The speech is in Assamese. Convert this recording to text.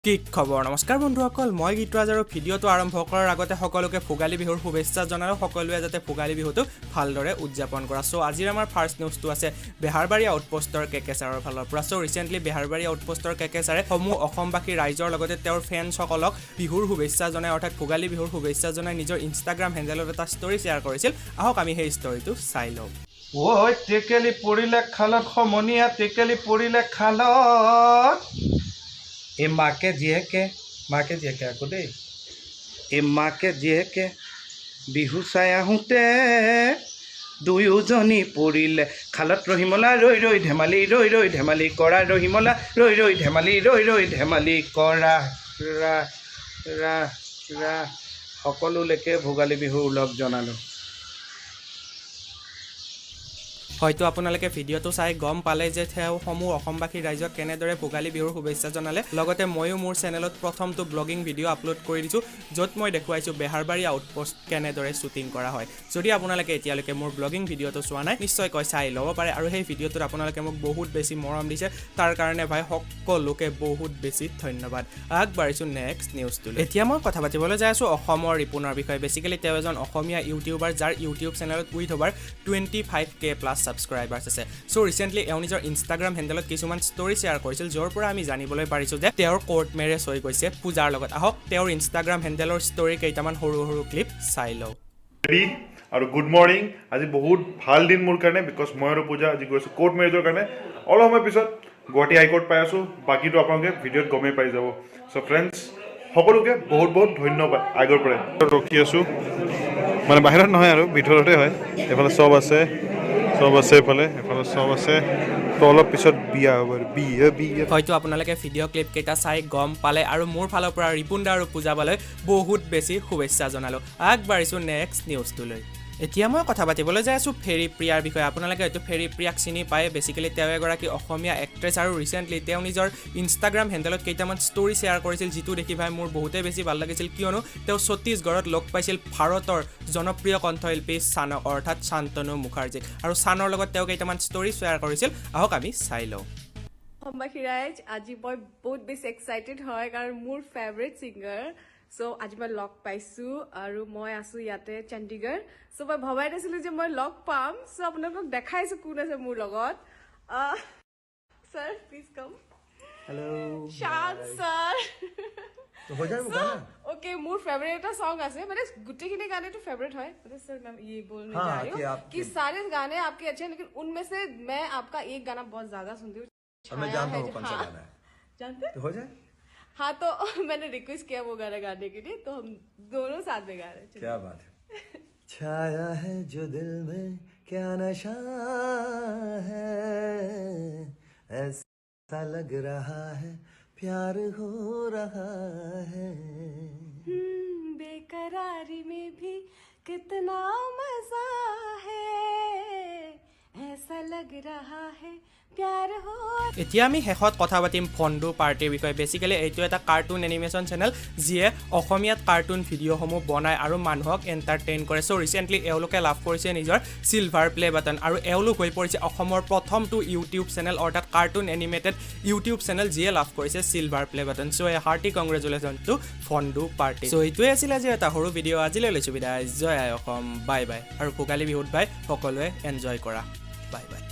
কি খবৰ নমস্কাৰ বন্ধুসকল মই গীতৰাজ আৰু ভিডিঅটো আৰম্ভ কৰাৰ আগতে সকলোকে ভোগালী বিহুৰ শুভেচ্ছা জনালো সকলোৱে যাতে ভোগালী বিহুটো ভালদৰে উদযাপন কৰা সো আজিৰ আমাৰ ফাৰ্ষ্ট নিউজটো আছে বেহাৰবাৰী আউটপোষ্টৰ কেকেছাৰৰ ফালৰ পৰা সো ৰিসেন্টলি বেহাৰবাৰী আউটপোষ্টৰ কেকেছাৰে সমূহ অসমবাসী ৰাইজৰ লগতে তেওঁৰ ফেনসকলক বিহুৰ শুভেচ্ছা জনাই অৰ্থাৎ ভোগালী বিহুৰ শুভেচ্ছা জনাই নিজৰ ইনষ্টাগ্ৰাম হেণ্ডেলত এটা ষ্টৰী শ্বেয়াৰ কৰিছিল আহক আমি সেই ষ্টৰীটো চাই লওঁ ওই টেকেলি পৰিলে খালত সমনীয়া টেকেলি পৰিলে খালত এ মাকে জীয়েকে আকৌ দেই এ মাকে জীয়েকে বিহু চাই আহোঁতে দুয়োজনী পৰিলে খালত ৰহিমলা ৰৈ ৰৈ ধেমালি কৰা ৰহিমলা ৰৈ ৰৈ ধেমালি কৰা ৰা ৰা ৰা সকলোলৈকে ভোগালী বিহুৰ উলগ জনালোঁ হয়তো আপোনালোকে ভিডিঅটো চাই গম পালে যে তেওঁ সমূহ অসমবাসী ৰাইজক কেনেদৰে ভোগালী বিহুৰ শুভেচ্ছা জনালে লগতে ময়ো মোৰ চেনেলত প্ৰথমটো ব্লগিং ভিডিঅ' আপলোড কৰি দিছোঁ য'ত মই দেখুৱাইছোঁ বেহাৰবাৰী আউটপোষ্ট কেনেদৰে শ্বুটিং কৰা হয় যদি আপোনালোকে এতিয়ালৈকে মোৰ ব্লগিং ভিডিঅ'টো চোৱা নাই নিশ্চয়কৈ চাই ল'ব পাৰে আৰু সেই ভিডিঅ'টোত আপোনালোকে মোক বহুত বেছি মৰম দিছে তাৰ কাৰণে ভাই সকলোকে বহুত বেছি ধন্যবাদ আগবাঢ়িছোঁ নেক্সট নিউজটোলৈ এতিয়া মই কথা পাতিবলৈ যাই আছোঁ অসমৰ ৰিপুনৰ বিষয়ে বেছিকেলি তেওঁ এজন অসমীয়া ইউটিউবাৰ যাৰ ইউটিউব চেনেলত উইথ অভাৰ 25K প্লাছ সাবস্ক্ৰাইবাৰ্স আছে সো ৰিসেন্টলি এও নিজৰ ইনষ্টাগ্ৰাম হেণ্ডেলত কিছুমান ষ্টৰী শ্বেয়াৰ কৰিছিল য'ৰ পৰা আমি জানিবলৈ পাৰিছোঁ যে তেওঁৰ কোৰ্ট মেৰেজ হৈ গৈছে পূজাৰ লগত আহক তেওঁৰ ইনষ্টাগ্ৰাম হেণ্ডেলৰ ষ্টৰী কেইটামান সৰু সৰু ক্লিপ চাই লওঁ আৰু গুড মৰ্নিং আজি বহুত ভাল দিন মোৰ কাৰণে বিকজ মই আৰু পূজা আজি গৈছোঁ কোৰ্ট মেৰেজৰ কাৰণে অলপ সময় পিছত গুৱাহাটী হাইকোৰ্ট পাই আছোঁ বাকীটো আপোনালোকে ভিডিঅ'ত গমেই পাই যাব চ' ফ্ৰেণ্ডছ সকলোকে বহুত বহুত ধন্যবাদ আগৰ পৰাই ৰখি আছোঁ মানে বাহিৰত নহয় আৰু ভিতৰতে হয় এইফালে চব আছে এফালে চব আছে তো অলপ পিছত বিয়া হ'ব বিয়া হয়তো আপোনালোকে ভিডিঅ' ক্লিপ কেইটা চাই গম পালে আৰু মোৰ ফালৰ পৰা ৰিপুন্দা আৰু পূজাবালৈ বহুত বেছি শুভেচ্ছা জনালোঁ আগবাঢ়িছোঁ নেক্সট নিউজটোলৈ এতিয়া মই কথা পাতিবলৈ যাই আছোঁ ফেৰী প্ৰিয়াৰ বিষয়ে আপোনালোকে হয়তো ফেৰী প্ৰিয়াক চিনি পায় বেছিকেলি তেওঁ এগৰাকী অসমীয়া এক্ট্ৰেছ আৰু ৰিচেণ্টলি তেওঁ নিজৰ ইনষ্টাগ্ৰাম হেণ্ডেলত কেইটামান ষ্টৰী শ্বেয়াৰ কৰিছিল যিটো দেখি ভাই মোৰ বহুতেই বেছি ভাল লাগিছিল কিয়নো তেওঁ ছত্তীশগড়ত লগ পাইছিল ভাৰতৰ জনপ্ৰিয় কণ্ঠশিল্পী চানক অৰ্থাৎ শান্তনু মুখাৰ্জীক আৰু চানৰ লগত তেওঁ কেইটামান ষ্টৰী শ্বেয়াৰ কৰিছিল আহক আমি চাই লওঁ অসমবাসী ৰাইজ আজি মই বহুত বেছি এক্সাইটেড হয় কাৰণ মোৰ ফেভৰেট ছিংগাৰ সো আজি মই লগ পাইছোঁ আৰু মই আছোঁ ইয়াতে চণ্ডীগড় সো মই ভবাই নাছিলোঁ যে মই লগ পাম সো আপোনালোকক দেখাইছোঁ কোন আছে মোৰ লগত ছাৰ প্লিজ কাম হেল্ল' শান ছাৰ ओके मोर फेवरेट एक सॉन्ग আছে মানে गुट्टेখিনি गाने तो फेवरेट है मतलब सर मैं ये बोलने जा रही हूँ कि सारे गाने आपके अच्छे हैं लेकिन उनमें से मैं आपका एक गाना बहुत ज्यादा सुनती हूँ मैं जानता हूँ कौन सा गाना है जानते तो हो जाए हाँ तो मैंने रिक्वेस्ट किया वो गाना गाने के लिए तो हम दोनों साथ में गा रहे हैं क्या बात है छाया है जो दिल में क्या नशा है ऐसा लग रहा है प्यार हो रहा है बेकरारी में भी कितना मजा है ऐसा लग रहा है प्यार हो এতিয়া আমি শেষত কথা পাতিম ফন্ডু পাৰ্টিৰ বিষয়ে বেছিকেলি এইটো এটা কাৰ্টুন এনিমেশ্যন চেনেল যিয়ে অসমীয়াত কাৰ্টুন ভিডিঅ'সমূহ বনায় আৰু মানুহক এণ্টাৰটেইন কৰে চ' ৰিচেণ্টলি এওঁলোকে লাভ কৰিছে নিজৰ চিলভাৰ প্লে বাটন আৰু এওঁলোক হৈ পৰিছে অসমৰ প্ৰথমটো ইউটিউব চেনেল অৰ্থাৎ কাৰ্টুন এনিমেটেড ইউটিউব চেনেল যিয়ে লাভ কৰিছে চিলভাৰ প্লে বাটন চ' এ hearty congratulation two fondue party চ' এইটোৱে আছিলে আজি এটা সৰু ভিডিঅ' আজিলৈ লৈছোঁ বিদায় জয় আই অসম বাই বাই আৰু ভোগালী বিহুত বাই সকলোৱে এনজয় কৰা বাই বাই